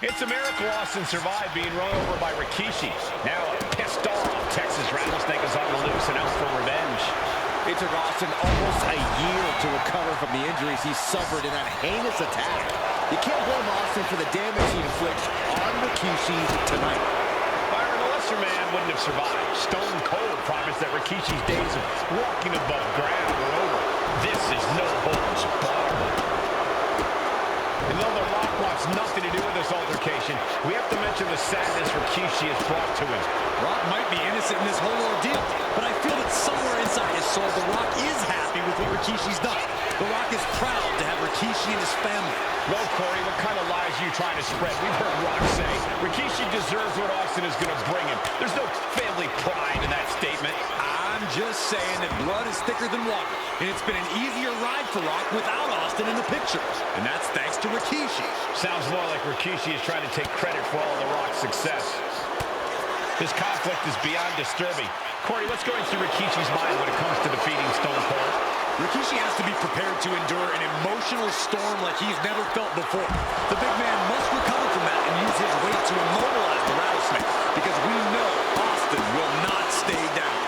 It's a miracle Austin survived being run over by Rikishi. Now a pissed off Texas Rattlesnake is on the loose and out for revenge. It took Austin almost a year to recover from the injuries he suffered in that heinous attack. You can't blame Austin for the damage he inflicts on Rikishi tonight. Byron, a lesser man wouldn't have survived. Stone Cold promised that Rikishi's days of walking above ground were over. This is no holds barred. And though The Rock wants nothing to do with this altercation, we have to mention the sadness Rikishi has brought to him. Rock might be innocent in this whole ordeal, but I feel that somewhere inside his soul, The Rock is happy with what Rikishi's done. The Rock is proud to have Rikishi and his family. Well, Corey, what kind of lies are you trying to spread? We've heard Rock say Rikishi deserves what Austin is going to bring him. There's no family pride in that statement. I'm just saying that blood is thicker than water, and it's been an easier ride for Rock without Austin in the picture, and that's thanks to Rikishi. Sounds more like Rikishi is trying to take credit for all The Rock's success. This conflict is beyond disturbing. Corey, what's going through Rikishi's mind when it comes to defeating Stone Cold? Rikishi has to be prepared to endure an emotional storm like he's never felt before. The big man must recover from that and use his weight to immobilize the Rattlesnake, because we know Austin will not stay down.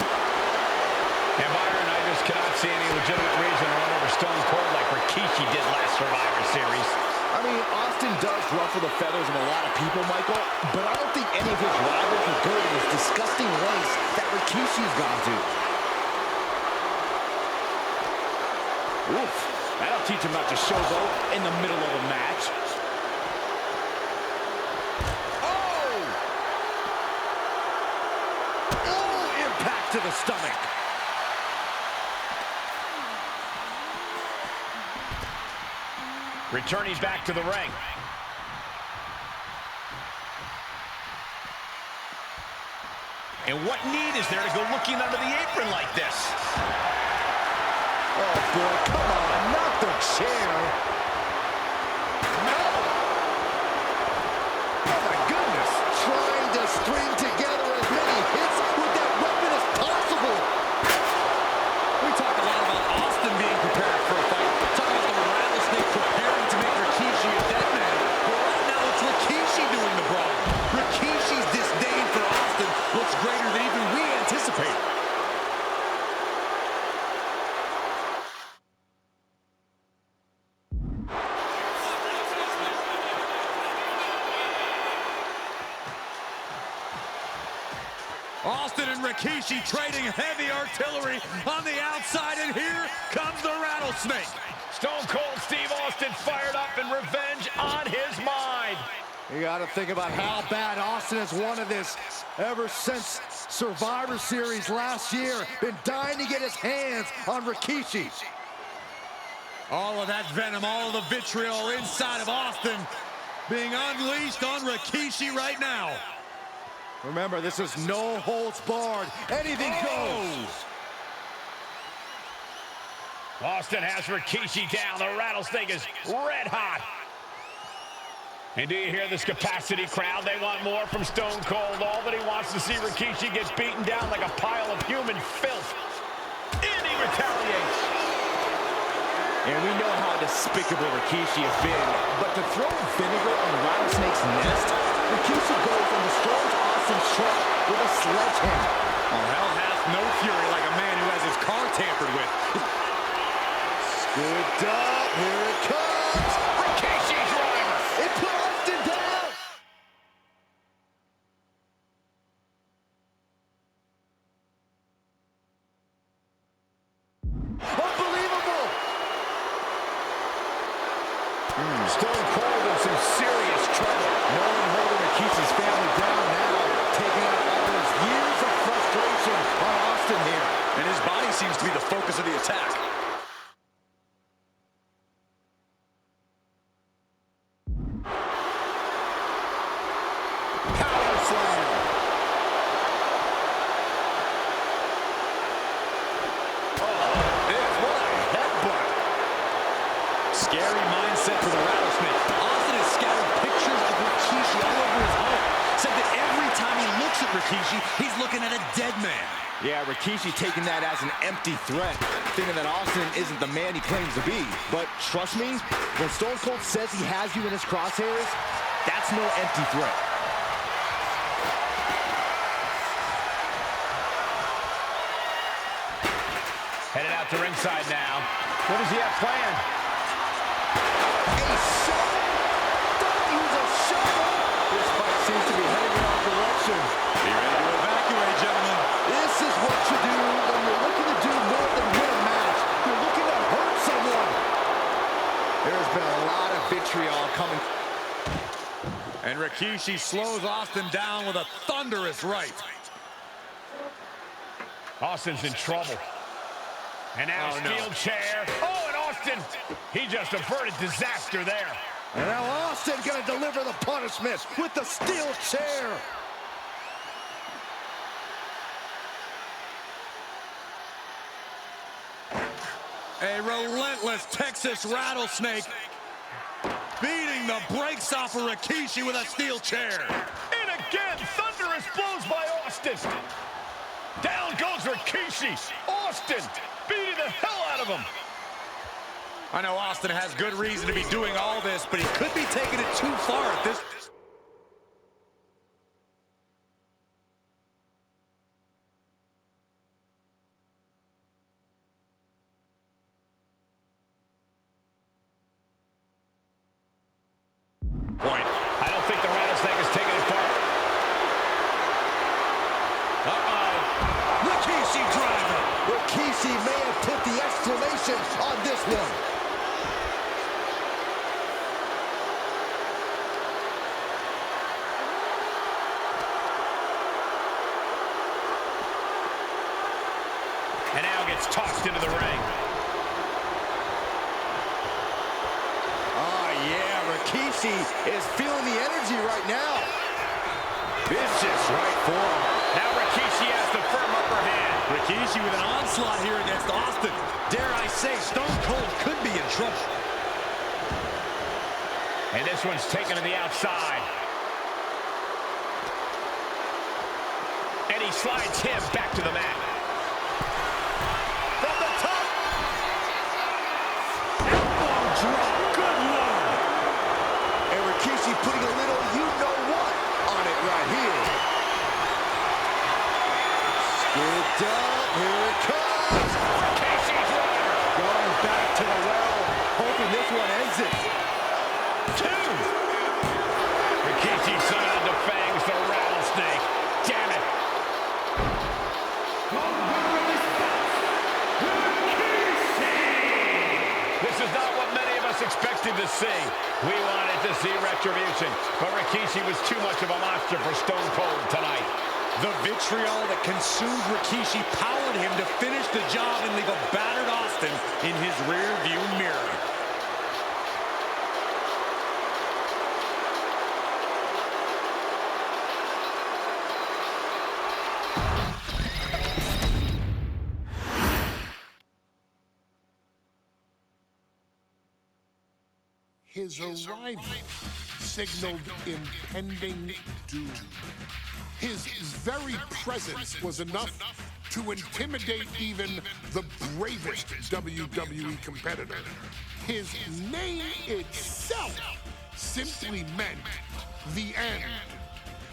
And Byron, I just cannot see any legitimate reason to run over Stone Cold like Rikishi did last Survivor Series. I mean, Austin does ruffle the feathers of a lot of people, Michael, but I don't think any of his rivals would go to this disgusting lengths that Rikishi's gone to. Oof, that'll teach him not to showboat in the middle of a match. Oh! Oh, impact to the stomach. Returning back to the ring. And what need is there to go looking under the apron like this? Oh, boy, come on, not the chair. No! Oh, my goodness. Trying to string together as many hits with that weapon as possible. We talk a lot about Austin being prepared for a fight. Talk about the Rattlesnake preparing to make Rikishi a dead man. But right now, it's Rikishi doing the brawl. Rikishi's disdain for Austin looks greater than even we anticipated. Austin and Rikishi trading heavy artillery on the outside, and here comes the Rattlesnake. Stone Cold Steve Austin fired up and revenge on his mind. You got to think about how bad Austin has wanted this ever since Survivor Series last year. Been dying to get his hands on Rikishi. All of that venom, all of the vitriol inside of Austin being unleashed on Rikishi right now. Remember, this is no holds barred. Anything goes. Austin has Rikishi down. The Rattlesnake is red hot. And do you hear this capacity crowd? They want more from Stone Cold. All that he wants to see Rikishi get beaten down like a pile of human filth. And he retaliates. And we know how despicable Rikishi has been. But to throw vinegar on the Rattlesnake's nest, Rikishi goes and destroys Austin's truck with a sledgehammer. Oh, hell hath no fury like a man who has his car tampered with. Scooped up. Here it comes. Rikishi driver. It put Austin down. Unbelievable. Stone Cold in some serious trouble. No one holding Rikishi's family down now, taking out all his years of frustration on Austin here. And his body seems to be the focus of the attack. Power slam. What a headbutt. Scary mindset for the Rattlesnake. Austin has scattered pictures of Rikishi all over his home. Said that every time he looks at Rikishi, he's looking at a dead man. Yeah, Rikishi taking that as an empty threat, thinking that Austin isn't the man he claims to be. But trust me, when Stone Cold says he has you in his crosshairs, That's no empty threat. Headed out to ringside now. What does he have planned? A shovel? Don't use a shovel! This fight seems to be heading in our direction. Be ready to evacuate, gentlemen. This is what you do when you're looking to do more than win a match. You're looking to hurt someone. There's been a lot of vitriol coming. And Rikishi slows Austin down with a thunderous right. Austin's in trouble. And now steel chair. Oh, and Austin, he just averted disaster there. And now Austin gonna deliver the punishment with the steel chair. A relentless Texas rattlesnake beating the brakes off of Rikishi with a steel chair. And again, thunderous blows by Austin. Down goes Rikishi. Austin beating the hell out of him. I know Austin has good reason to be doing all this, but he could be taking it too far at this. Point. I don't think the rattlesnake is taking it far. Rikishi driver. Rikishi may have put the exclamation on this one. And now gets tossed into the ring. Oh, yeah, Rikishi is feeling the energy right now. Vicious right forearm. Now Rikishi has the firm upper hand. Rikishi with an onslaught here against Austin. Dare I say, Stone Cold could be in trouble. And this one's taken to the outside. And he slides him back to the mat. From the top. Elbow drop. Good Lord. And Rikishi putting a little you-know-what on it right here. Scooped up. Here it comes. Rikishi's water. Going back to the well. Hoping this one ends it. Two. Rikishi somehow defangs the rattlesnake. Damn it. This is not what many of us expected to see. We wanted to see retribution, but Rikishi was too much of a monster for Stone Cold tonight. The vitriol that consumed Rikishi powered him to finish the job and leave a battered Austin in his rear-view mirror. His arrival signaled impending doom. His very presence was enough to intimidate even the bravest WWE competitor. His name itself simply meant the end.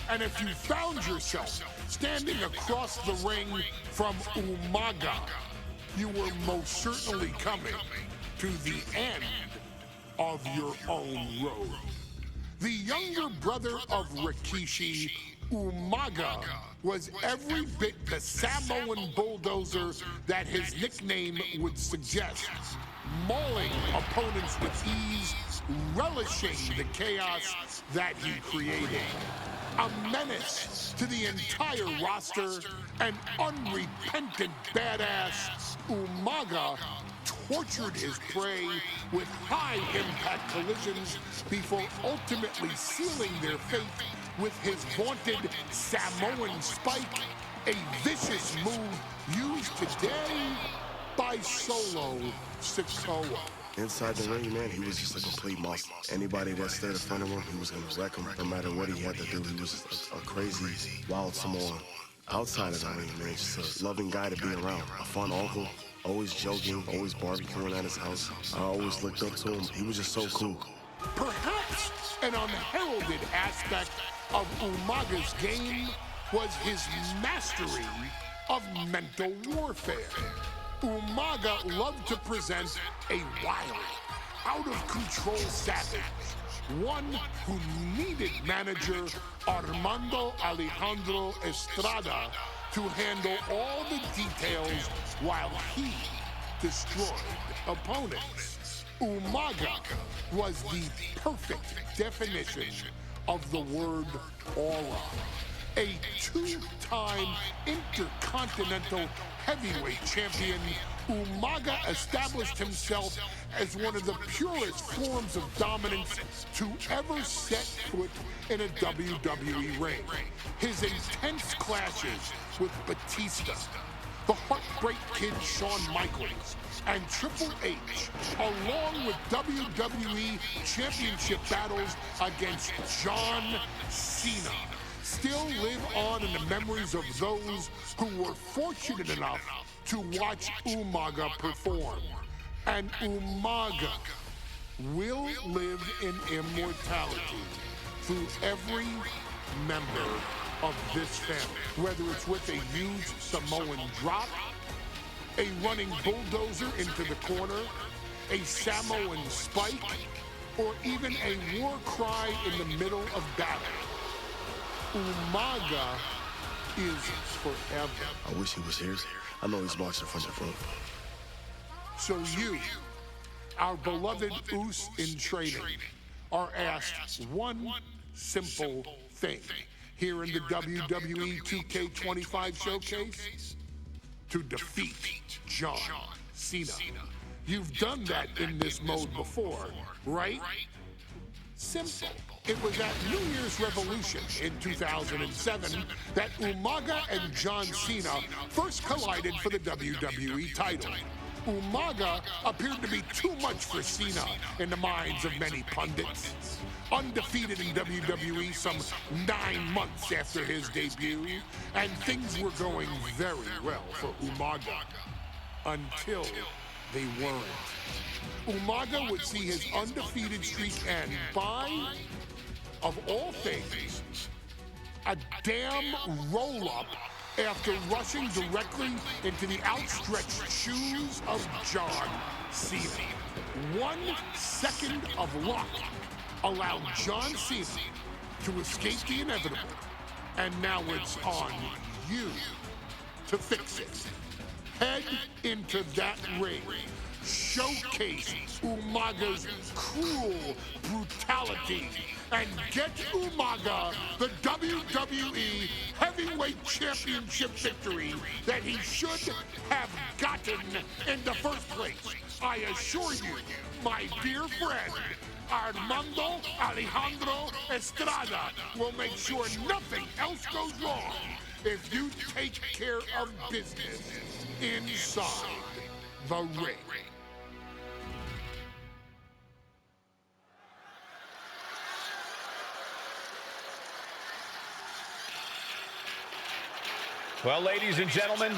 And if you found yourself standing across the ring from Umaga, you were most certainly coming to the end of your own road. The younger brother of Rikishi, Umaga, was every bit the Samoan bulldozer that his nickname would suggest, mauling opponents with ease, relishing the chaos that he created. A menace to the entire roster, an unrepentant badass, Umaga tortured his prey with high-impact collisions before ultimately sealing their fate with his vaunted Samoan spike, a vicious move used today by Solo Sikoa. Inside the ring, man, he was just a complete monster. Anybody that stood in front of him, he was going to wreck him. No matter what he had to do, he was just a crazy, wild Samoan. Outside of the ring, man, just a loving guy to be around. A fun uncle, always joking, always barbecuing at his house. I always looked up to him. He was just so cool. Perhaps An unheralded aspect of Umaga's game was his mastery of mental warfare. Umaga loved to present a wild, out-of-control savage, one who needed manager Armando Alejandro Estrada to handle all the details while he destroyed opponents. Umaga was the perfect definition of the word aura. A two-time intercontinental heavyweight champion, Umaga established himself as one of the purest forms of dominance to ever set foot in a WWE ring. His intense clashes with Batista, the Heartbreak Kid Shawn Michaels, and Triple H, along with WWE Championship battles against John Cena, still live on in the memories of those who were fortunate enough to watch Umaga perform. And Umaga will live in immortality through every member of this family, whether it's with a huge Samoan drop, a running bulldozer into the corner, a Samoan spike, or even a war cry in the middle of battle. Umaga is forever. I wish he was here. I know he's watching from the front. So you, our beloved Us in training, are asked one simple thing here in the WWE 2K25 showcase: to defeat John Cena. You've done that in this mode before, right? Simple. It was at New Year's Revolution in 2007 that Umaga and John Cena first collided for the WWE title. Umaga appeared to be too much for Cena in the minds of many pundits. Undefeated in WWE some 9 months after his debut, and things were going very well for Umaga until they weren't. Umaga would see his undefeated streak end by, of all things, a damn roll-up after rushing directly into the outstretched shoes of John Cena. 1 second of luck allowed John Cena to escape the inevitable, and now it's on you to fix it. Head into that ring. Showcase Umaga's cruel brutality and get Umaga the WWE Heavyweight Championship victory that he should have gotten in the first place. I assure you, my dear friend, Armando Alejandro Estrada will make sure nothing else goes wrong if you take care of business inside the ring. Well, ladies and gentlemen,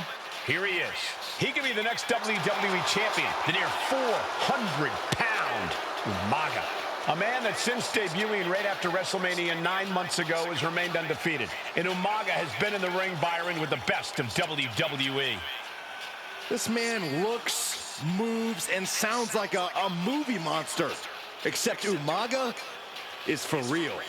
here he is. He could be the next WWE champion, the near 400-pound Umaga. A man that since debuting right after WrestleMania 9 months ago has remained undefeated. And Umaga has been in the ring, Byron, with the best of WWE. This man looks, moves, and sounds like a movie monster. Except Umaga is for real.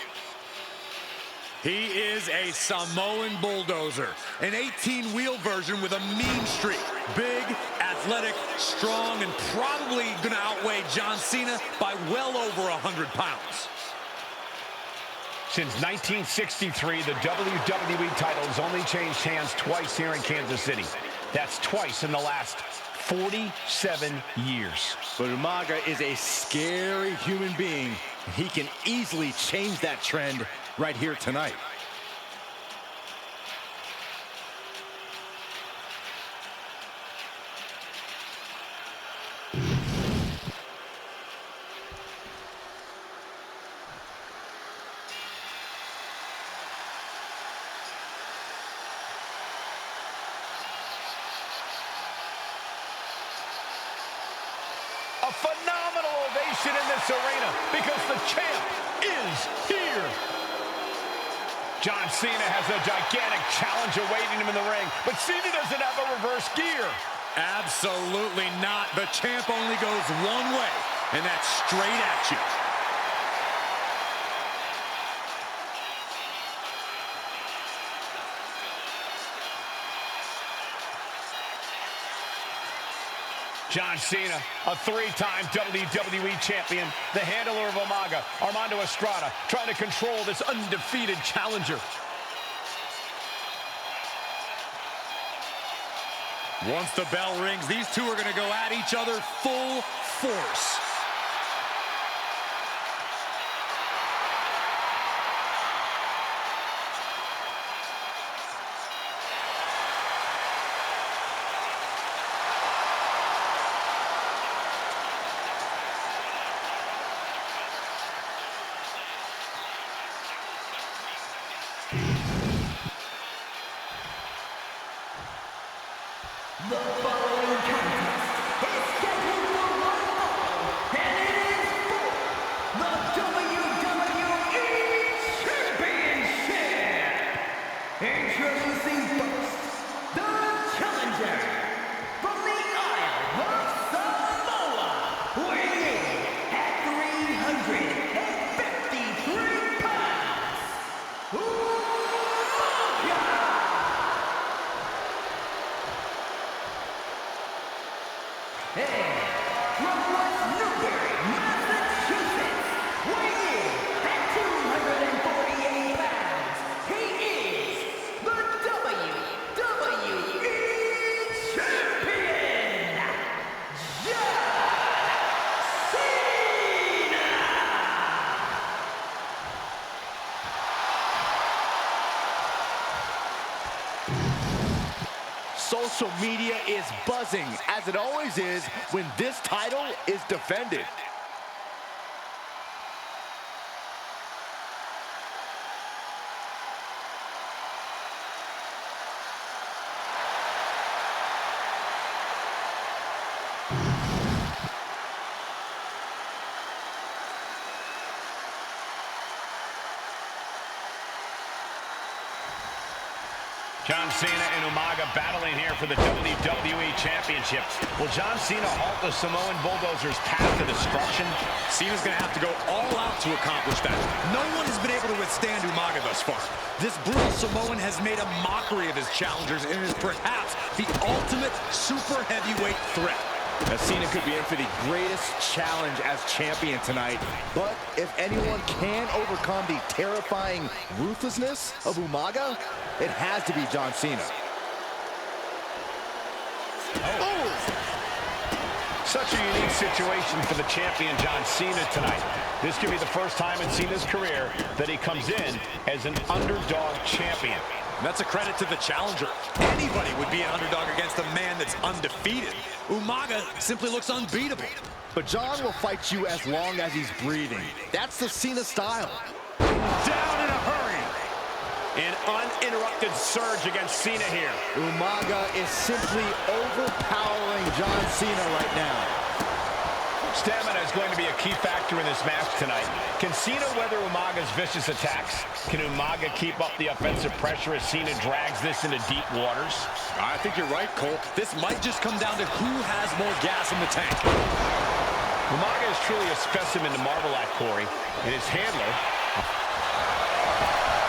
He is a Samoan bulldozer, an 18-wheel version with a mean streak. Big, athletic, strong, and probably gonna outweigh John Cena by well over 100 pounds. Since 1963, the WWE title has only changed hands twice here in Kansas City. That's twice in the last 47 years. But Umaga is a scary human being. He can easily change that trend right here tonight. A phenomenal ovation in this arena because the champ is here. John Cena has a gigantic challenge awaiting him in the ring, but Cena doesn't have a reverse gear. Absolutely not. The champ only goes one way, and that's straight at you. John Cena, a three-time WWE champion, the handler of Umaga, Armando Estrada, trying to control this undefeated challenger. Once the bell rings, these two are going to go at each other full force. The following contest is scheduled for one fall, and it is for the WWE Championship. Introducing first, the challenger from the Isle of Samoa, weighing in at 353 pounds, Umaga. And from West Newbury, Massachusetts, weighing in at 248 pounds, he is the WWE Champion, John Cena! Social media is buzzing, as it always is when this title is defended. John Cena and Umaga battling here for the WWE Championship. Will John Cena halt the Samoan Bulldozer's path to destruction? Cena's going to have to go all out to accomplish that. No one has been able to withstand Umaga thus far. This brutal Samoan has made a mockery of his challengers and is perhaps the ultimate super heavyweight threat. Now, Cena could be in for the greatest challenge as champion tonight. But if anyone can overcome the terrifying ruthlessness of Umaga, it has to be John Cena. Oh. Such a unique situation for the champion John Cena tonight. This could be the first time in Cena's career that he comes in as an underdog champion. That's a credit to the challenger. Anybody would be an underdog against a man that's undefeated. Umaga simply looks unbeatable. But John will fight you as long as he's breathing. That's the Cena style. Down in a hurry. An uninterrupted surge against Cena here. Umaga is simply overpowering John Cena right now. Stamina is going to be a key factor in this match tonight. Can Cena weather Umaga's vicious attacks? Can Umaga keep up the offensive pressure as Cena drags this into deep waters? I think you're right, Cole. This might just come down to who has more gas in the tank. Umaga is truly a specimen to marvel at, Corey, and his handler.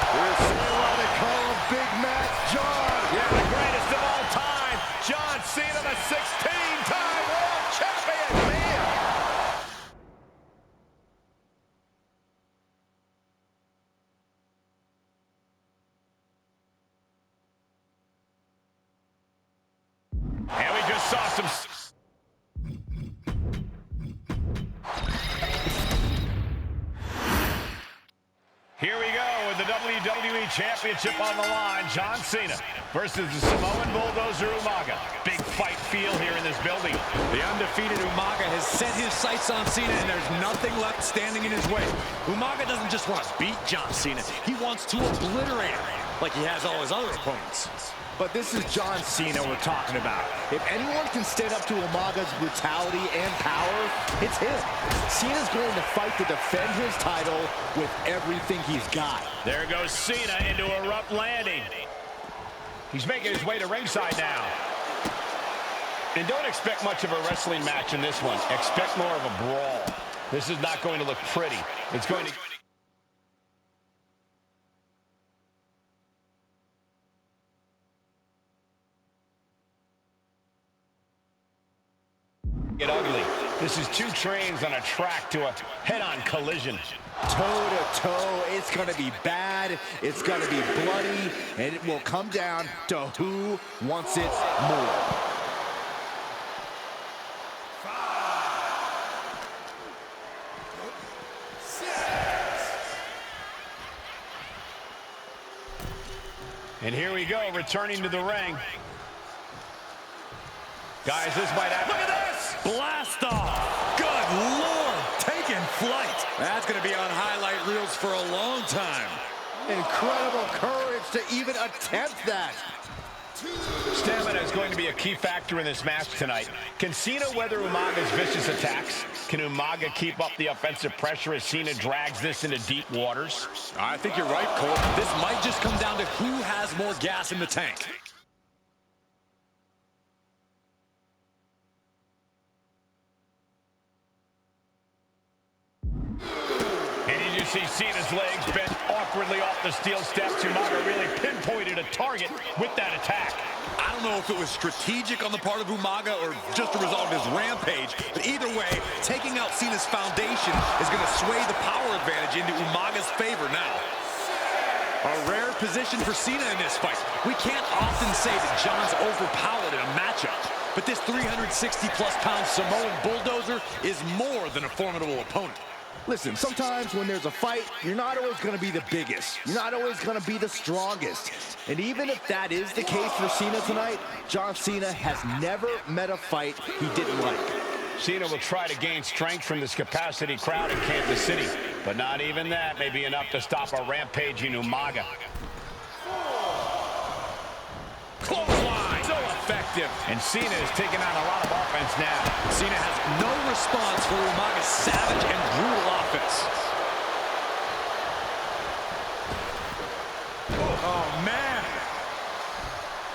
We're seeing what they call a Big Match John. Yeah, the greatest of all time, John Cena, the 16-time world champion, man. And we just saw some... Here we go with the WWE Championship on the line. John Cena versus the Samoan Bulldozer Umaga. Big fight feel here in this building. The undefeated Umaga has set his sights on Cena, and there's nothing left standing in his way. Umaga doesn't just want to beat John Cena. He wants to obliterate him like he has all his other opponents. But this is John Cena we're talking about. If anyone can stand up to Umaga's brutality and power, it's him. Cena's going to fight to defend his title with everything he's got. There goes Cena into a rough landing. He's making his way to ringside now. And don't expect much of a wrestling match in this one. Expect more of a brawl. This is not going to look pretty. It's going to... get ugly. This is two trains on a track to a head-on collision. Toe-to-toe, it's going to be bad, it's going to be bloody, and it will come down to who wants it more. 5, 6. And here we go, returning to the ring. Guys, this might happen. Look at this! Blast off! Good Lord! Taking flight. That's going to be on highlight reels for a long time. Incredible courage to even attempt that. Stamina is going to be a key factor in this match tonight. Can Cena weather Umaga's vicious attacks? Can Umaga keep up the offensive pressure as Cena drags this into deep waters? I think you're right, Cole. This might just come down to who has more gas in the tank. See Cena's legs bent awkwardly off the steel steps. Umaga really pinpointed a target with that attack. I don't know if it was strategic on the part of Umaga or just a result of his rampage, but either way, taking out Cena's foundation is going to sway the power advantage into Umaga's favor now. A rare position for Cena in this fight. We can't often say that John's overpowered in a matchup, but this 360-plus pound Samoan bulldozer is more than a formidable opponent. Listen, sometimes when there's a fight, you're not always going to be the biggest. You're not always going to be the strongest. And even if that is the case for Cena tonight, John Cena has never met a fight he didn't like. Cena will try to gain strength from this capacity crowd in Kansas City, but not even that may be enough to stop a rampaging Umaga. Clothesline! So effective. And Cena is taking on a lot of offense now. Cena has no response for Umaga's savage and brutal offense. Oh, man.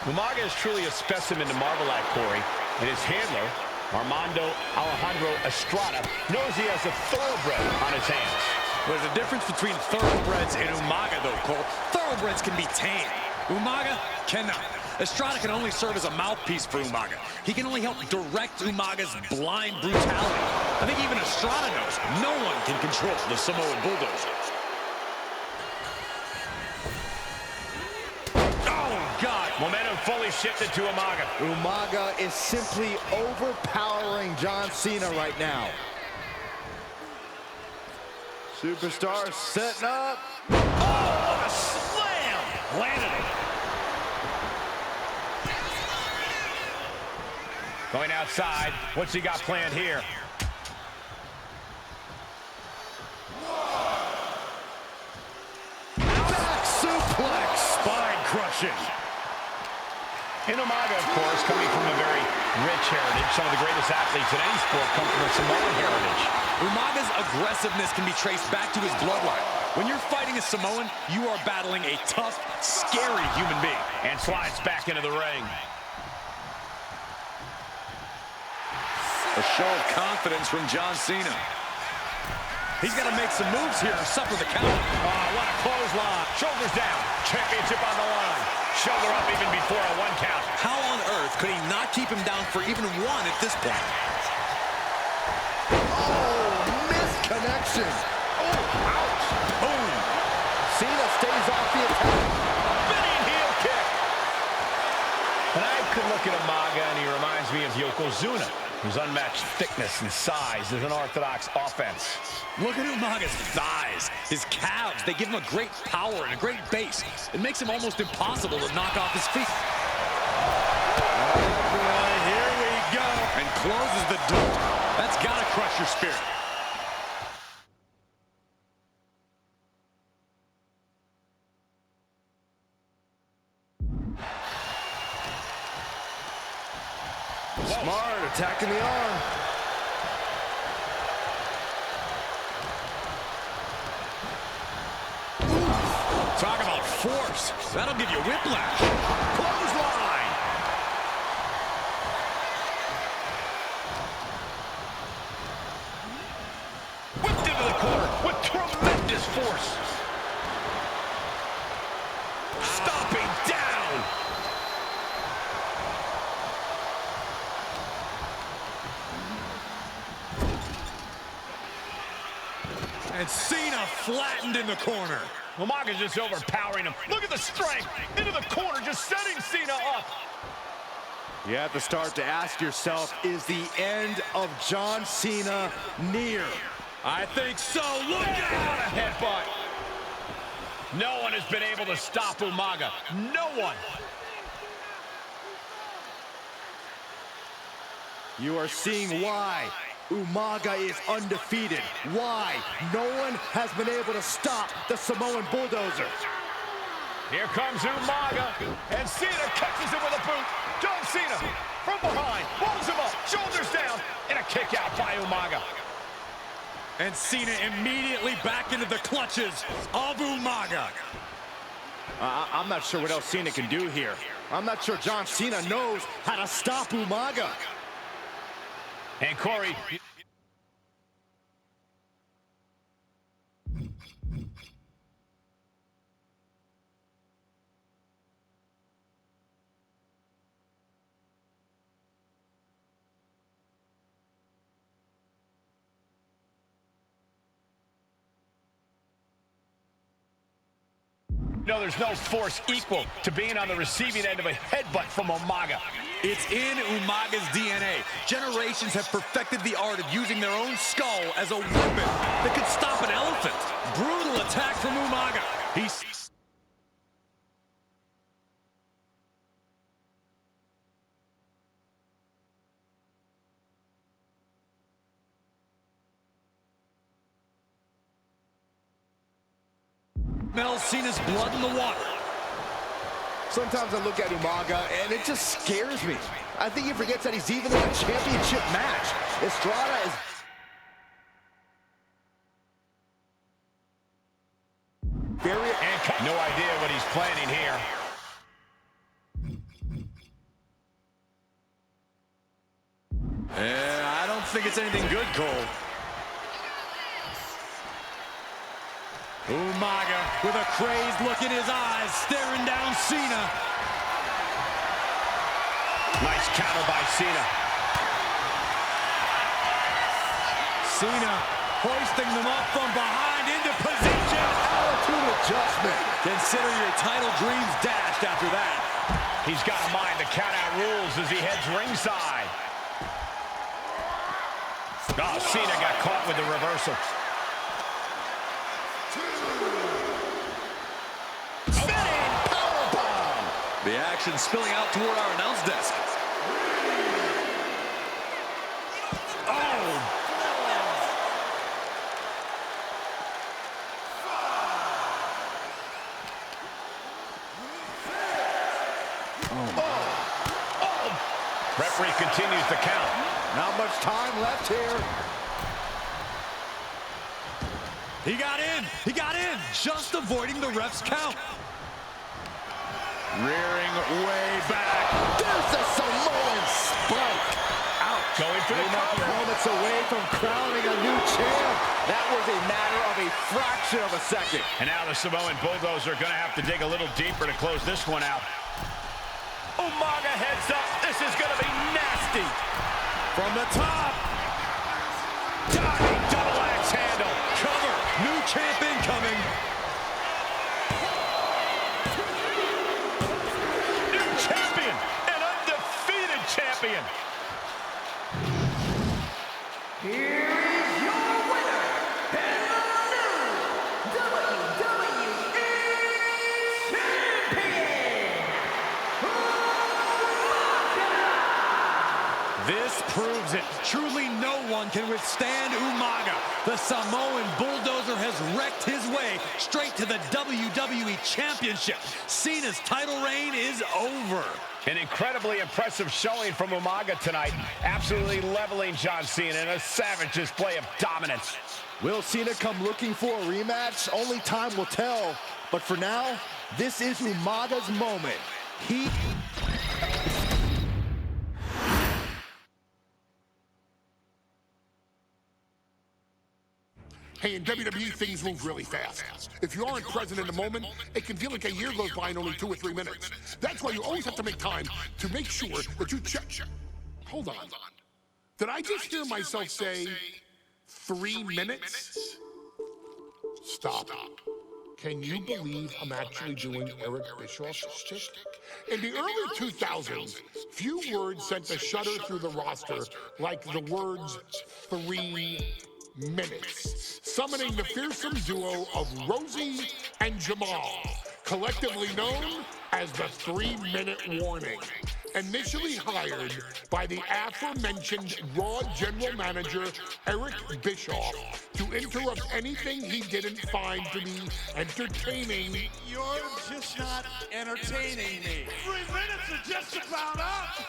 Umaga is truly a specimen to marvel at, Corey, and his handler, Alejandro Estrada, knows he has a thoroughbred on his hands. There's a difference between thoroughbreds and Umaga, though, Cole. Thoroughbreds can be tamed. Umaga cannot. Estrada can only serve as a mouthpiece for Umaga. He can only help direct Umaga's blind brutality. I think even Estrada knows no one can control the Samoan bulldozer. Oh, God. Momentum fully shifted to Umaga. Umaga is simply overpowering John Cena right now. Superstar setting up. Oh, a slam! Landed it. Going outside. What's he got planned here? Back suplex. Spine crushing. And Umaga, of course, coming from a very rich heritage. Some of the greatest athletes in any sport come from a Samoan heritage. Umaga's aggressiveness can be traced back to his bloodline. When you're fighting a Samoan, you are battling a tough, scary human being. And slides back into the ring. A show of confidence from John Cena. He's got to make some moves here or suffer the count. Oh, what a clothesline. Shoulders down. Championship on the line. Shoulder up even before a 1 count. How on earth could he not keep him down for even 1 at this point? Oh, missed connection. Oh, ouch. Boom. Cena stays off the attack. Spinning heel kick. And I could look at Umaga and he reminds me of Yokozuna, whose unmatched thickness and size is an orthodox offense. Look at Umaga's thighs, his calves. They give him a great power and a great base. It makes him almost impossible to knock off his feet. Oh boy, here we go. And closes the door. That's got to crush your spirit. Smart, attacking the arm. Talk about force. That'll give you whiplash. Clothesline. Whipped into the corner with tremendous force. Stomping down. And Cena flattened in the corner. Umaga's just overpowering him. Look at the strength. Into the corner, just setting Cena up. You have to start to ask yourself, is the end of John Cena near? I think so. Look Out out! a headbutt. No one has been able to stop Umaga. No one. You are seeing why Umaga is undefeated. Why no one has been able to stop the Samoan Bulldozer. Here comes Umaga, and Cena catches him with a boot. John Cena from behind, pulls him up, shoulders down, and a kick out by Umaga. And Cena immediately back into the clutches of Umaga. I'm not sure what else Cena can do here. I'm not sure John Cena knows how to stop Umaga. And Corey. No, there's no force equal to being on the receiving end of a headbutt from Umaga. It's in Umaga's DNA. Generations have perfected the art of using their own skull as a weapon that could stop an elephant. Brutal attack from Umaga. Smells Cena's blood in the water. Sometimes I look at Umaga and it just scares me. I think he forgets that he's even in a championship match. Estrada is very... And no idea what he's planning here. I don't think it's anything good, Cole. Umaga with a crazed look in his eyes, staring down Cena. Nice counter by Cena. Cena hoisting them up from behind into position. Attitude adjustment. Consider your title dreams dashed after that. He's got to mind the count-out rules as he heads ringside. Oh, Cena got caught with the reversal. Spinning powerbomb. The action spilling out toward our announce desk. Referee continues the count. Not much time left here. He got in. He got in. Just avoiding the ref's count. Rearing way back. There's the Samoan spike. Out. Going for the cover. Moments away from crowning a new champ. That was a matter of a fraction of a second. And now the Samoan Bulldozer are going to have to dig a little deeper to close this one out. Umaga heads up. This is going to be nasty. From the top. Diving double axe handle. Cover. New champ incoming. New champion. An undefeated champion. Here is your winner, and the new WWE Champion, Umaga! This proves it. Truly no one can withstand Umaga. The Samoan bulldozer has wrecked his way straight to the WWE Championship. Cena's title reign is over. An incredibly impressive showing from Umaga tonight. Absolutely leveling John Cena in a savage display of dominance. Will Cena come looking for a rematch? Only time will tell. But for now, this is Umaga's moment. Hey, in WWE, things move really fast. If you aren't present in the moment, it can feel like a year goes by in only 2 or 3 minutes. That's why you always have to make time to make sure that you check. Hold on. Did I just hear myself say 3 minutes? Stop. Can you believe I'm actually doing Eric Bischoff's stick? In the early 2000s, few words sent a shudder through the roster like the words 3 minutes, summoning the fearsome duo of Rosie and Jamal, collectively known as the 3-minute warning. Initially hired by the aforementioned Raw General Manager Eric Bischoff to interrupt anything he didn't find to be entertaining. You're just not entertaining me. 3 minutes are just about up.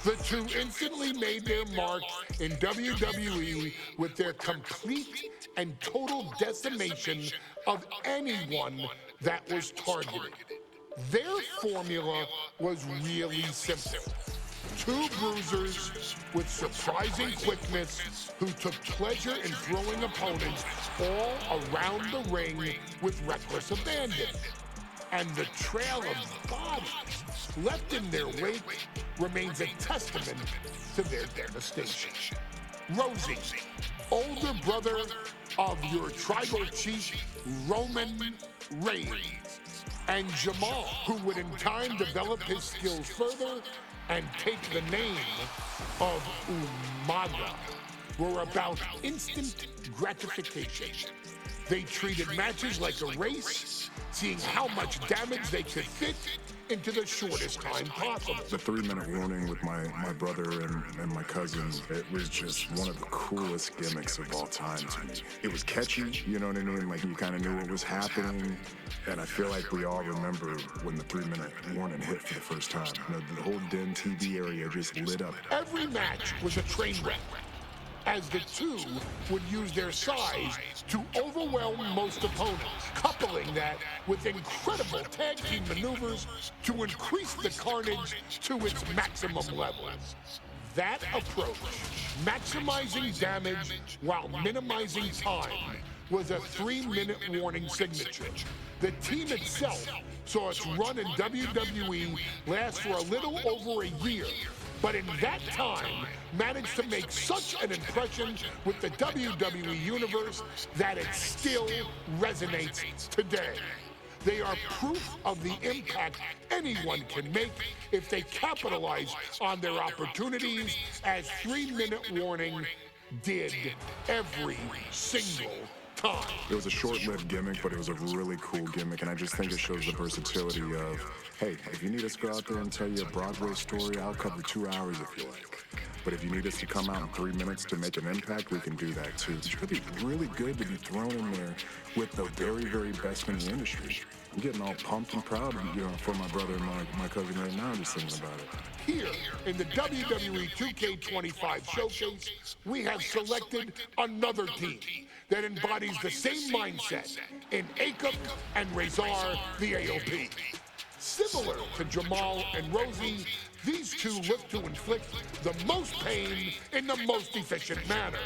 The two instantly made their mark in WWE with their complete and total decimation of anyone that was targeted. Their formula was really simple. 2 bruisers with surprising quickness who took pleasure in throwing opponents all around the ring with reckless abandon. And the trail of bodies left in their wake remains a testament to their devastation. Rosie, older brother of your tribal chief, Roman Reigns, and Jamal, who would in time develop his skills further and take the name of Umaga, were about instant gratification. They treated matches like a race, seeing how much damage they could fit into the shortest time possible. The 3-minute warning with my brother and my cousin, it was just one of the coolest gimmicks of all time to me. It was catchy, you know what I mean? Like, you kind of knew what was happening. And I feel like we all remember when the 3-minute warning hit for the first time. You know, the whole Den TV area just lit up. Every match was a train wreck, as the two would use their size to overwhelm most opponents, coupling that with incredible tag team maneuvers to increase the carnage to its maximum levels. That approach, maximizing damage while minimizing time, was a 3-minute warning signature. The team itself saw its run in WWE last for a little over a year, but in that time managed to make such an impression with the WWE Universe that it still resonates today. They are proof of the impact anyone can make if they capitalize on their opportunities, as 3-minute warning did every single time. It was a short-lived gimmick, but it was a really cool gimmick, and I just think it shows the versatility of, hey, if you need us to go out there and tell you a Broadway story, I'll cover 2 hours if you like. But if you need us to come out in 3 minutes to make an impact, we can do that too. It's really good to be thrown in there with the very, very best in the industry. I'm getting all pumped and proud, you know, for my brother and my cousin right now, just thinking about it. Here in the WWE 2K25 showcase, we have selected another team that embodies the same mindset in Akam and Razor the AOP. Similar to Jamal and Rosie, these two look to inflict the most pain in the most efficient manner.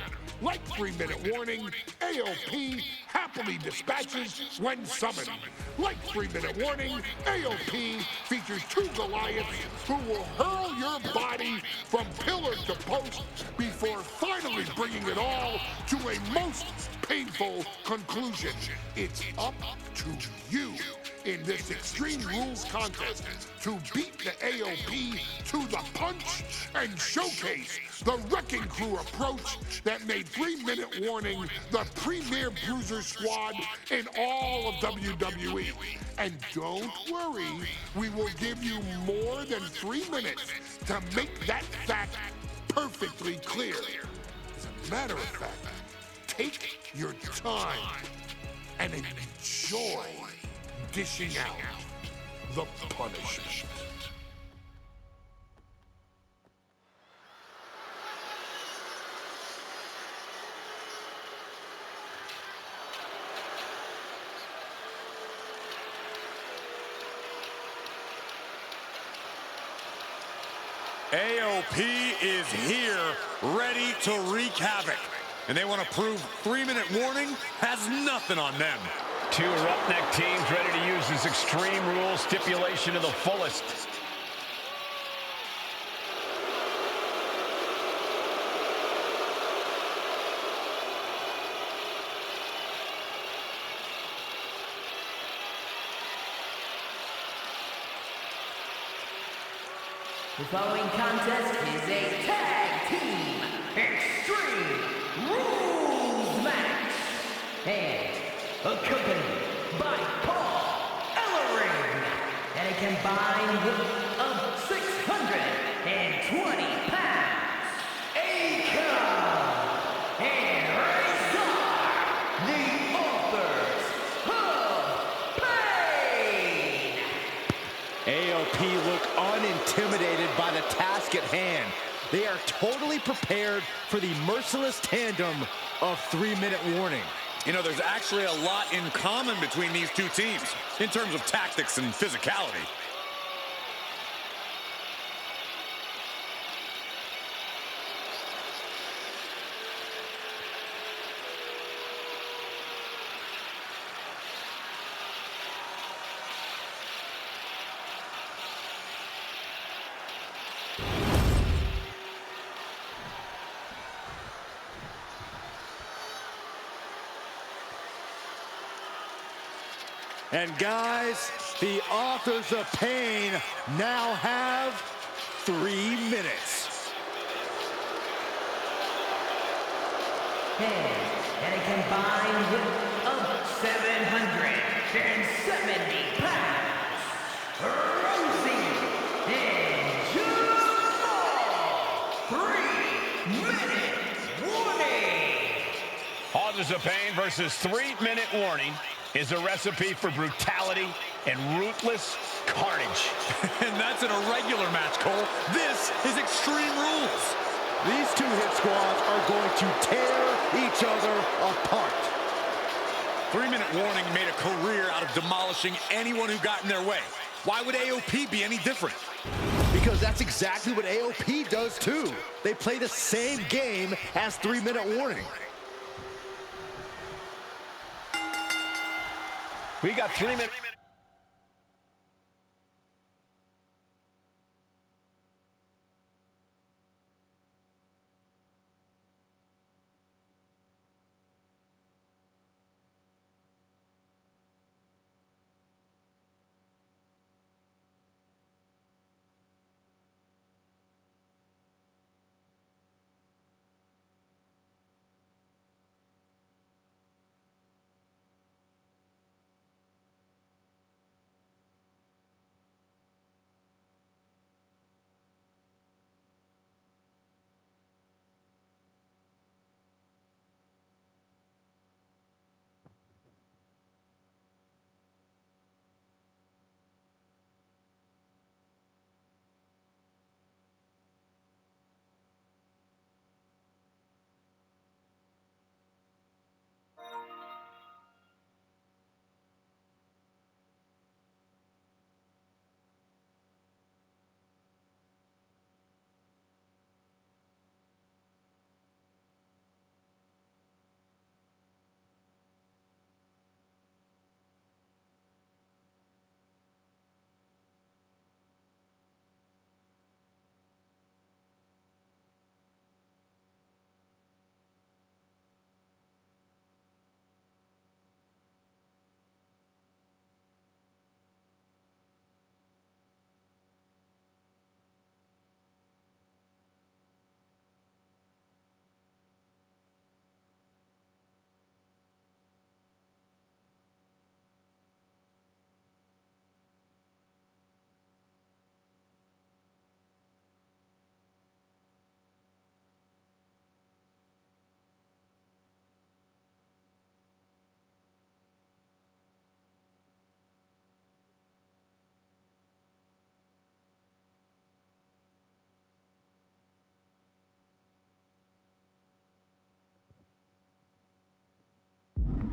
Like 3-minute warning, AOP happily dispatches when summoned. Like 3-minute warning, AOP features 2 Goliaths who will hurl your body from pillar to post before finally bringing it all to a most painful conclusion. It's up to you. in this Extreme Rules contest to beat the AOP to the punch and showcase the Wrecking Crew approach that made 3-Minute Warning the premier bruiser squad in all of WWE. And don't worry, we will give you more than 3 minutes to make that fact perfectly clear. As a matter of fact, take your time and enjoy dishing out the punishment. AOP is here, ready to wreak havoc. And they want to prove 3-Minute Warning has nothing on them. Two roughneck teams ready to use this Extreme Rules stipulation to the fullest. The following contest is a tag team Extreme Rules match and accompanied by Paul Ellering and a combined weight of 620 pounds. Akon and Razor, the authors of Pain. AOP look unintimidated by the task at hand. They are totally prepared for the merciless tandem of 3-Minute Warning. You know, there's actually a lot in common between these two teams in terms of tactics and physicality. And guys, the authors of Pain now have 3 minutes. And a combined weight of 770 pounds. Rosie and Jamal. 3-Minute Warning. Authors of Pain versus 3-Minute Warning is a recipe for brutality and ruthless carnage. And that's in a regular match, Cole. This is Extreme Rules. These two hit squads are going to tear each other apart. 3-Minute Warning made a career out of demolishing anyone who got in their way. Why would AOP be any different? Because that's exactly what AOP does too. They play the same game as 3-Minute Warning. We got 3 minutes.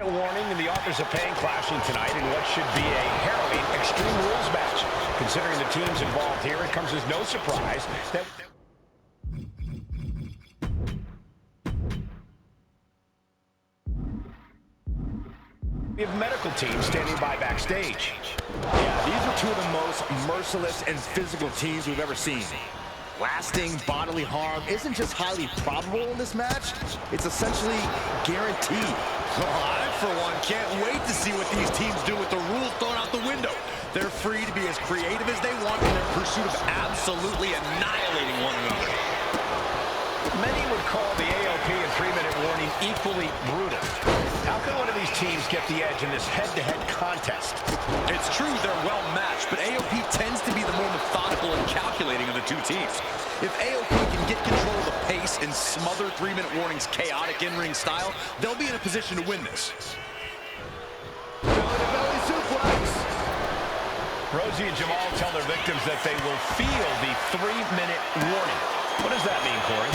Warning, and the authors of pain clashing tonight in what should be a harrowing Extreme Rules match. Considering the teams involved here, it comes as no surprise that we have medical teams standing by backstage. Yeah, these are two of the most merciless and physical teams we've ever seen. Lasting bodily harm isn't just highly probable in this match, it's essentially guaranteed. I, for one, can't wait to see what these teams do with the rules thrown out the window. They're free to be as creative as they want in their pursuit of absolutely annihilating one another. Many would call the AOP and 3-minute warning equally brutal. How can one of these teams get the edge in this head-to-head contest? It's true they're well matched, but AOP tends to be the more methodical and calculating of the two teams. If AOP can get control of the pace and smother 3-minute warning's chaotic in-ring style, they'll be in a position to win this. Belly suplex. Rosie and Jamal tell their victims that they will feel the 3-minute warning. What does that mean, Corey?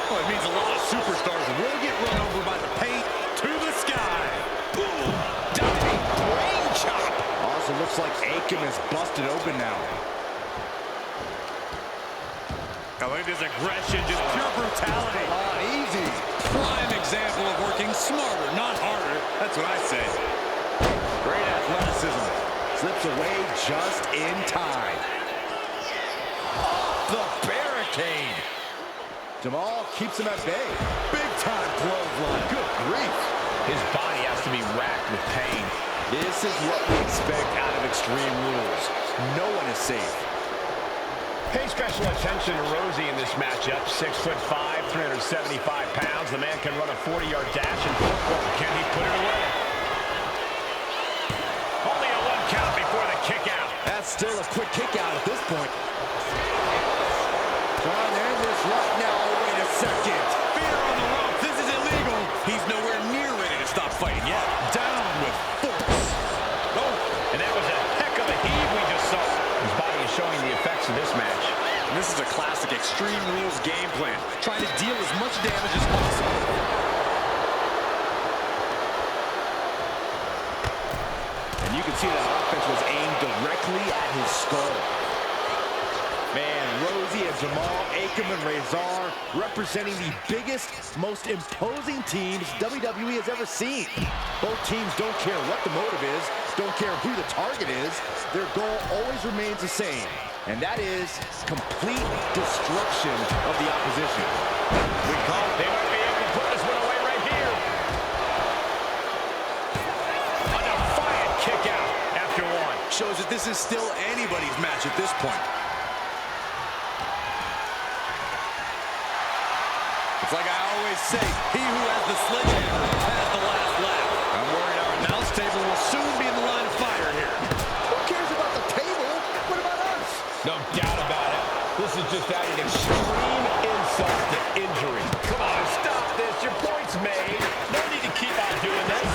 Well, it means a lot of superstars will get run over by the paint to the sky. Boom! Diving brain chop. Also looks like Akam is busted open now. I like this aggression, just pure brutality. Easy. Prime example of working smarter, not harder. That's what I say. Great athleticism. Slips away just in time. The barricade. Jamal keeps him at bay. Big time clothesline. Good grief. His body has to be racked with pain. This is what we expect out of Extreme Rules. No one is safe. Pay special attention to Rosie in this matchup. 6'5", 375 pounds. The man can run a 40-yard dash, and can he put it away? Only a 1 count before the kick out. That's still a quick kick out at this point. Trying to end this right now. Wait a second. Fear on the ropes. This is illegal. He's nowhere near ready to stop fighting yet. Down with force. Oh, and that was a heck of a heave we just saw. His body is showing the effects of this match. And this is a classic Extreme Rules game plan, trying to deal as much damage as possible. And you can see that offense was aimed directly at his skull. Man, Rosie and Jamal, Akam and Razor representing the biggest, most imposing teams WWE has ever seen. Both teams don't care what the motive is, don't care who the target is. Their goal always remains the same, and that is complete destruction of the opposition. We call it. They might be able to put this one away right here. A defiant kick out after one. Shows that this is still anybody's match at this point. It's like I always say, he who has the sledgehammer has the last laugh. I'm worried our announce table will soon be in the line of fire here. Who cares about the table? What about us? No doubt about it. This is just adding extreme insult to injury. Come on, stop this. Your point's made. No need to keep on doing this.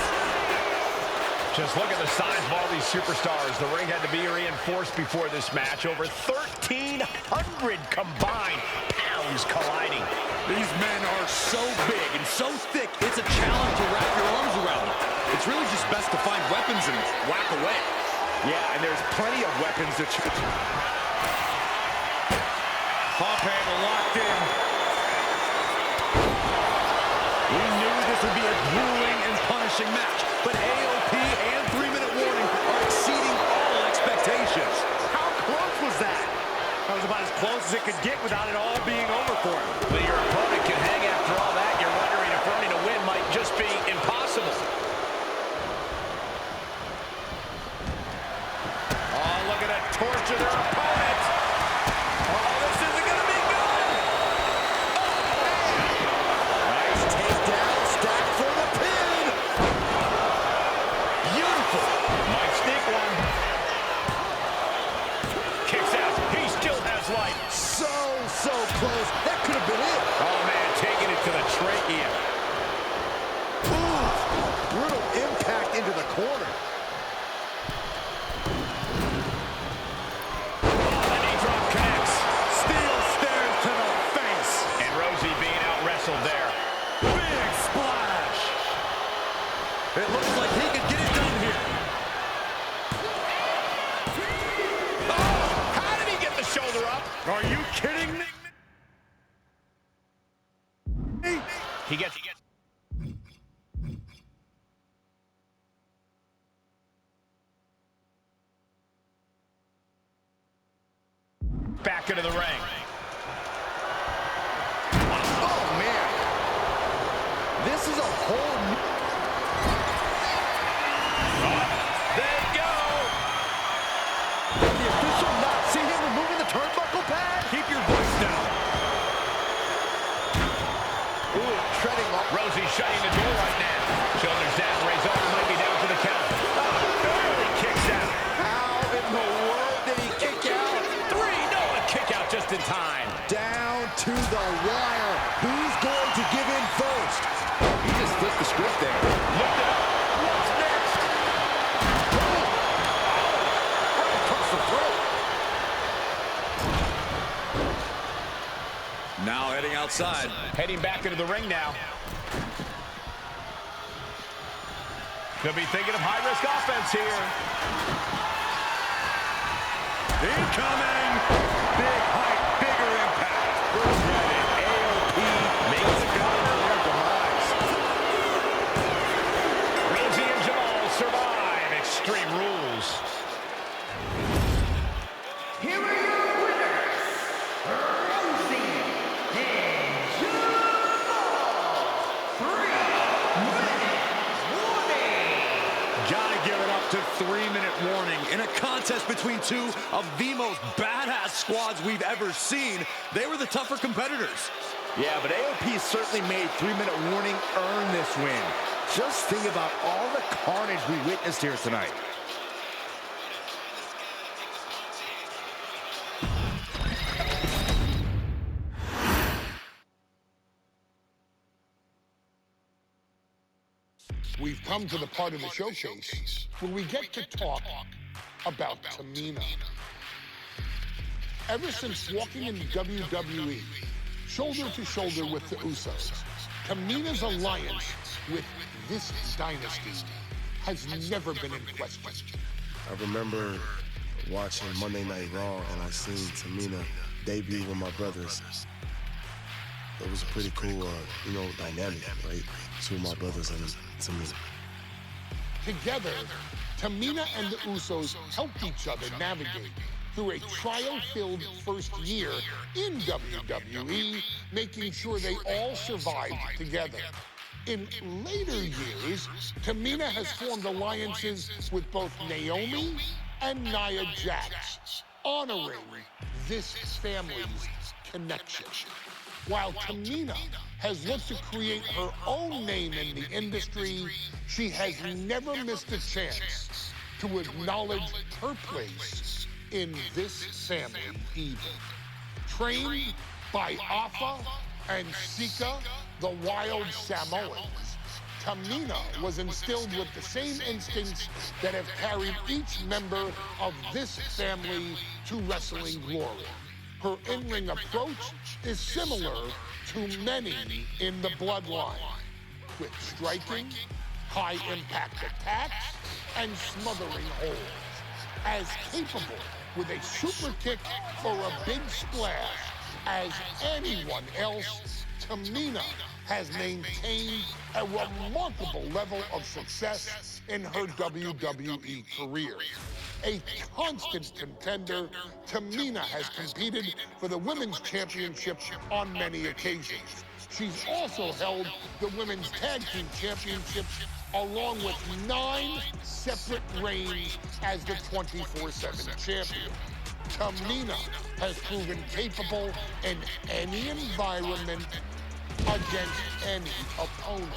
Just look at the size of all these superstars. The ring had to be reinforced before this match. Over 1,300 combined pounds colliding. These men are so big and so thick, it's a challenge to wrap your arms around them. It's really just best to find weapons and whack away. Yeah, and there's plenty of weapons to choose. Pump handle locked in. We knew this would be a grueling and punishing match, but AOP and 3-minute warning are exceeding all expectations. How close was that? That was about as close as it could get without it all being over for him. When your opponent can hang after all that, you're wondering if running a win might just be impossible. Oh, look at that torture their opponent. Oh, this isn't going to be good. Nice takedown, stack for the pin. Beautiful. Might sneak one. Kicks out. He still has life. So close. That could have been it. Oh, man, taking it to the trachea. Ooh, brutal impact into the corner. The knee drop connects. Steel stairs to the face. And Rosie being out-wrestled there. Big splash. It looks Are you kidding me? He gets back into the ring. Oh, man. This is a whole new... They go. Did the official not see him removing the turnbuckle pad? Keep your voice down. Ooh, treading off. Rosie shutting the door right now. Shoulders down. Razor might be down to the count. Barely kicks out. How in the world did he kick out? 3. No, a kick out just in time. Down to the wire. Who's going to give in first? He just flipped the script there. Look at what's next. Right across the throat. Now heading outside. Heading back into the ring now. Could be thinking of high-risk offense here. Incoming. Big height, bigger impact. AOP makes the cover. Their demise. Rosie and Jamal survive Extreme Rules. Here are your winners, Rosie and Jamal. 3-minute warning. Gotta give it up to 3-minute warning. In a contest between two of the most badass squads we've ever seen, they were the tougher competitors. Yeah, but AOP certainly made 3-minute warning earn this win. Just think about all the carnage we witnessed here tonight. We've come to the part of the showcase where we get to talk about Tamina. Ever since walking in WWE, shoulder to shoulder with the Usos, Tamina's alliance with this dynasty has never been in question. I remember watching Monday Night Raw and I seen Tamina debut with my brothers. It was a pretty cool, dynamic, right? Two of my brothers and Tamina. Together, Tamina and the Usos helped each other navigate through a trial-filled first year in WWE, making sure they all survived together. In later years, Tamina has formed alliances with both Naomi and Nia Jax, honoring this family's connection. While Tamina has looked to create her own name in the industry, she has never missed a chance to acknowledge her place in this family either. Trained by Afa and Sika, the wild Samoans, Tamina was instilled with the same instincts that have carried each member of this family to wrestling glory. Her in-ring approach is similar to many in the bloodline. Quick striking, high-impact attacks, and smothering holds. As capable with a super kick or a big splash as anyone else, Tamina has maintained a remarkable level of success in her WWE career. A constant contender, Tamina has competed for the Women's Championship on many occasions. She's also held the Women's Tag Team Championship along with 9 separate reigns as the 24/7 champion. Tamina has proven capable in any environment against any opponent.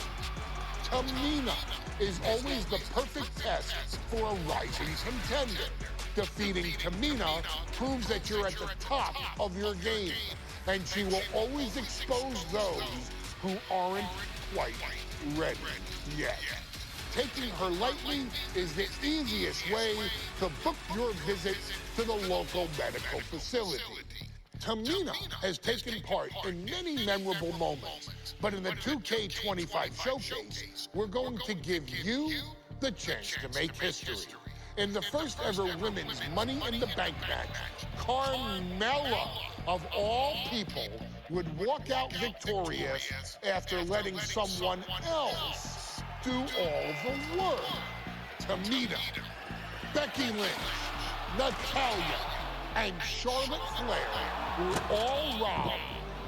Tamina is always the perfect test for a rising contender. Defeating Tamina proves that you're at the top of your game, and she will always expose those who aren't quite ready yet. Taking her lightly is the easiest way to book your visit to the local medical facility. Tamina has taken part in many memorable moments, but in the 2K25 showcase, we're going to give you the chance to make history. In the first ever women's Money in the Bank match, Carmella of all people, would walk out victorious after letting someone else do all the work? Tamina, Becky Lynch, Natalya, and Charlotte Flair were all robbed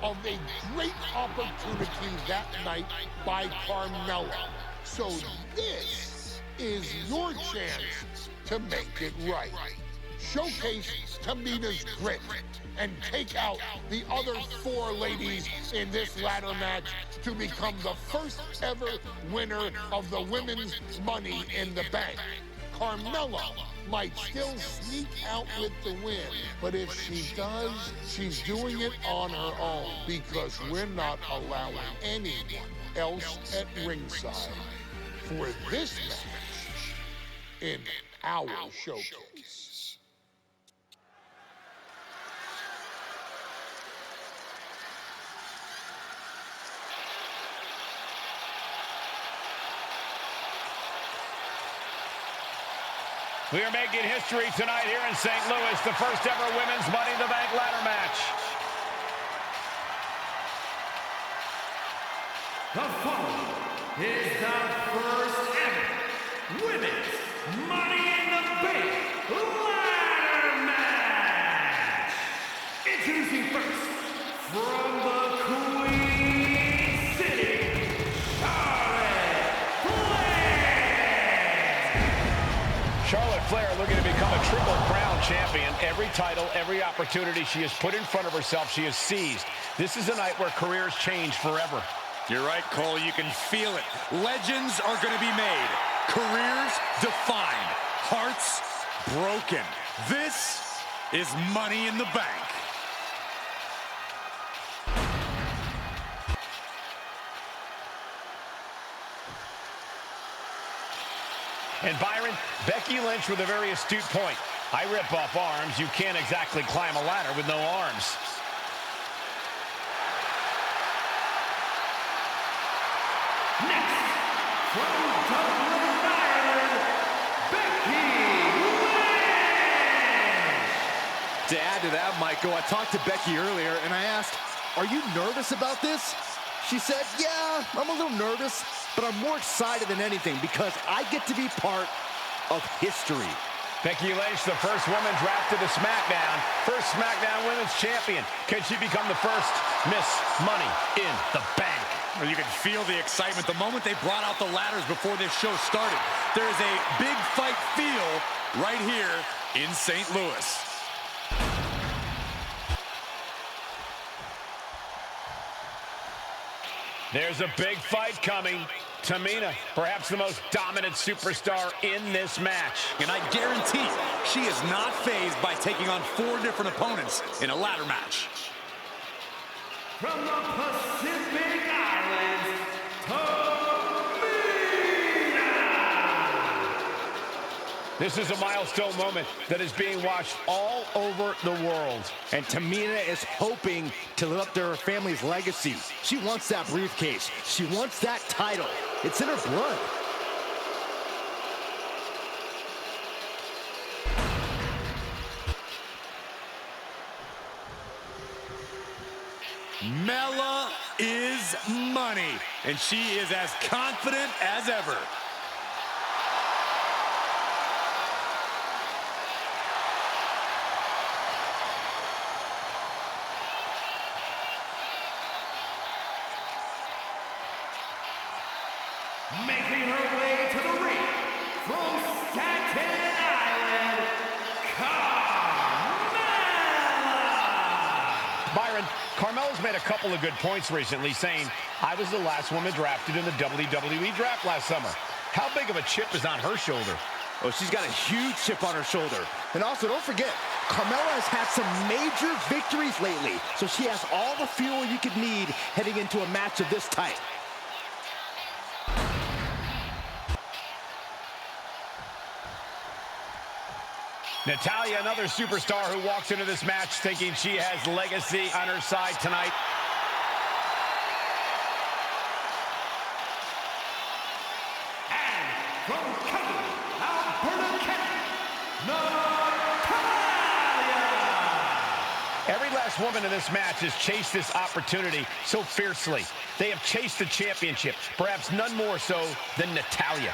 of a great opportunity that night by Carmella. So this is your chance to make it right. Showcase Tamina's grit and take out the other 4 ladies in this ladder match to become the first ever winner of the Women's Money in the Bank. Carmella might still sneak out with the win, but if she does, she's doing it on her own because we're not allowing anyone else at ringside for this match in our showcase. We are making history tonight here in St. Louis, the first ever Women's Money in the Bank ladder match. The following is the first ever Women's Money in the Bank ladder match. Introducing first, from the Queen City, Charlotte Flair. Charlotte Flair looking to become a Triple Crown champion. Every title, every opportunity she has put in front of herself, she has seized. This is a night where careers change forever. You're right, Cole. You can feel it. Legends are going to be made. Careers defined. Hearts broken. This is Money in the Bank. And Byron, Becky Lynch with a very astute point. I rip off arms. You can't exactly climb a ladder with no arms. Next, from Dublin, Ireland, Becky Lynch. To add to that, Michael, I talked to Becky earlier and I asked, are you nervous about this? She said, yeah, I'm a little nervous, but I'm more excited than anything because I get to be part of history. Becky Lynch, the first woman drafted to SmackDown. First SmackDown Women's Champion. Can she become the first Miss Money in the Bank? Well, you can feel the excitement the moment they brought out the ladders before this show started. There is a big fight feel right here in St. Louis. There's a big fight coming. Tamina, perhaps the most dominant superstar in this match. And I guarantee she is not fazed by taking on 4 different opponents in a ladder match. From the Pacific Islands, Tamina. This is a milestone moment that is being watched all over the world. And Tamina is hoping to live up to her family's legacy. She wants that briefcase. She wants that title. It's in her blood. Mella is money, and she is as confident as ever. Making her way to the ring from Staten Island, Carmella. Byron, Carmella's made a couple of good points recently, saying, I was the last woman drafted in the WWE draft last summer. How big of a chip is on her shoulder? Oh, she's got a huge chip on her shoulder. And also, don't forget, Carmella has had some major victories lately, so she has all the fuel you could need heading into a match of this type. Natalya, another superstar who walks into this match thinking she has legacy on her side tonight. And from Calgary, Alberta, Canada, Natalya. Every last woman in this match has chased this opportunity so fiercely. They have chased the championship, perhaps none more so than Natalya.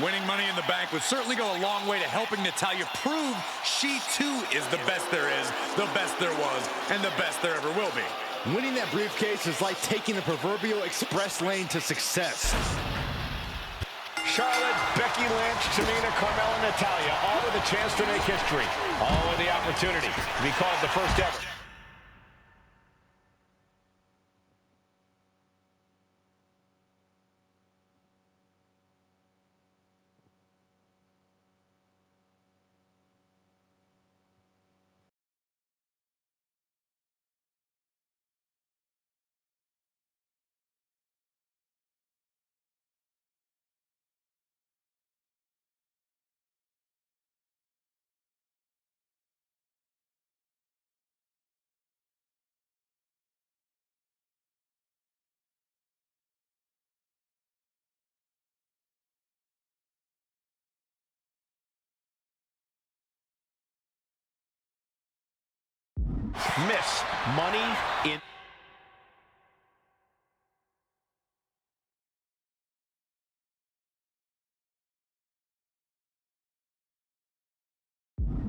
Winning Money in the Bank would certainly go a long way to helping Natalya prove she too is the best there is, the best there was, and the best there ever will be. Winning that briefcase is like taking the proverbial express lane to success. Charlotte, Becky Lynch, Tamina, Carmella, Natalya, all with a chance to make history. All with the opportunity to be called the first ever. Miss Money in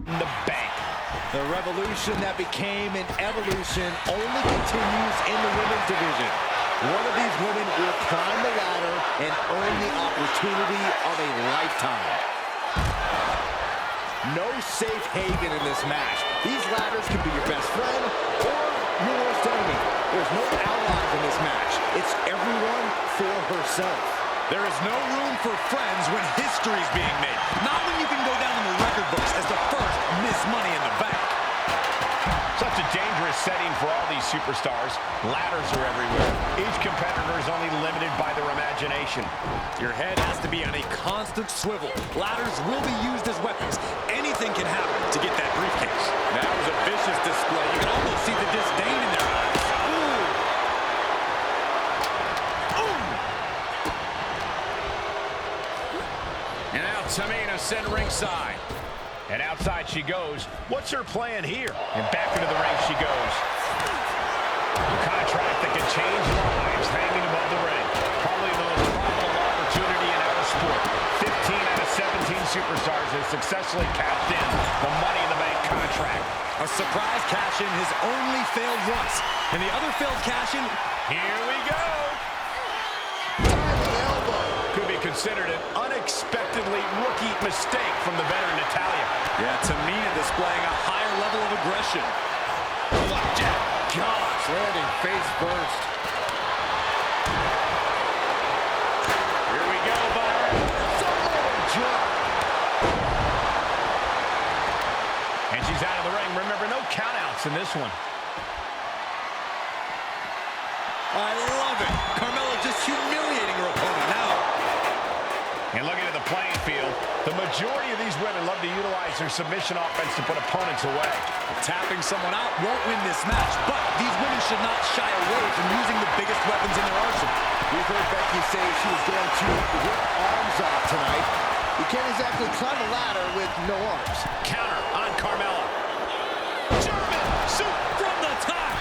the bank. The revolution that became an evolution only continues in the women's division. One of these women will climb the ladder and earn the opportunity of a lifetime. No safe haven in this match. These ladders can be your best friend or your worst enemy. There's no allies in this match. It's everyone for herself. There is no room for friends when history's being made. Not when you can go down in the record books as the first Miss Money in the Bank. such a dangerous setting for all these superstars. Ladders are everywhere. Each competitor is only limited by their imagination. Your head has to be on a constant swivel. Ladders will be used as weapons. Anything can happen to get that briefcase. That was a vicious display. You can almost see the disdain in their eyes. And now Tamina sent ringside. And outside she goes. What's her plan here? And back into the ring she goes. A contract that can change lives hanging above the ring. Probably the most profitable opportunity in our sport. 15 out of 17 superstars have successfully cashed in the Money in the Bank contract. A surprise cash-in has only failed once. And the other failed cash-in, Here we go. Could be considered an unexpectedly rookie mistake from the veteran Natalya. yeah, Tamina displaying a higher level of aggression. Blackjack. Gosh, landing face first. Here we go, Byron. Samoan drop. And she's out of the ring. Remember, no countouts in this one. I love it. Carmella just humiliating her opponent now. And looking at the playing field, the majority of these women love to utilize their submission offense to put opponents away. Tapping someone out won't win this match, but these women should not shy away from using the biggest weapons in their arsenal. We've heard Becky say she was going to rip arms off tonight. You can't exactly climb a ladder with no arms. Counter on Carmella. German soup From the top,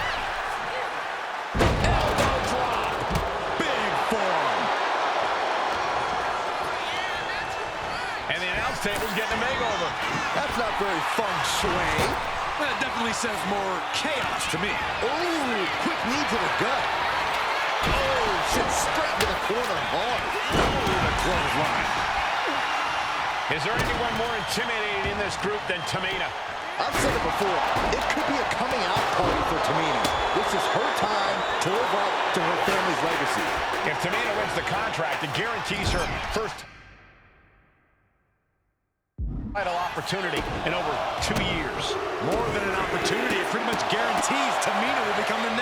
elbow drop. big form. And the announce table's getting a makeover. That's not very feng shui. That definitely says more chaos to me. Ooh, quick knee to the gut. Oh, sits straight to the corner hard. The clothesline. Is there anyone more intimidating in this group than Tamina? I've said it before, it could be a coming out party for Tamina. This is her time to live up to her family's legacy. If Tamina wins the contract, it guarantees her first title opportunity in over 2 years. More than an opportunity, it pretty much guarantees Tamina will become the next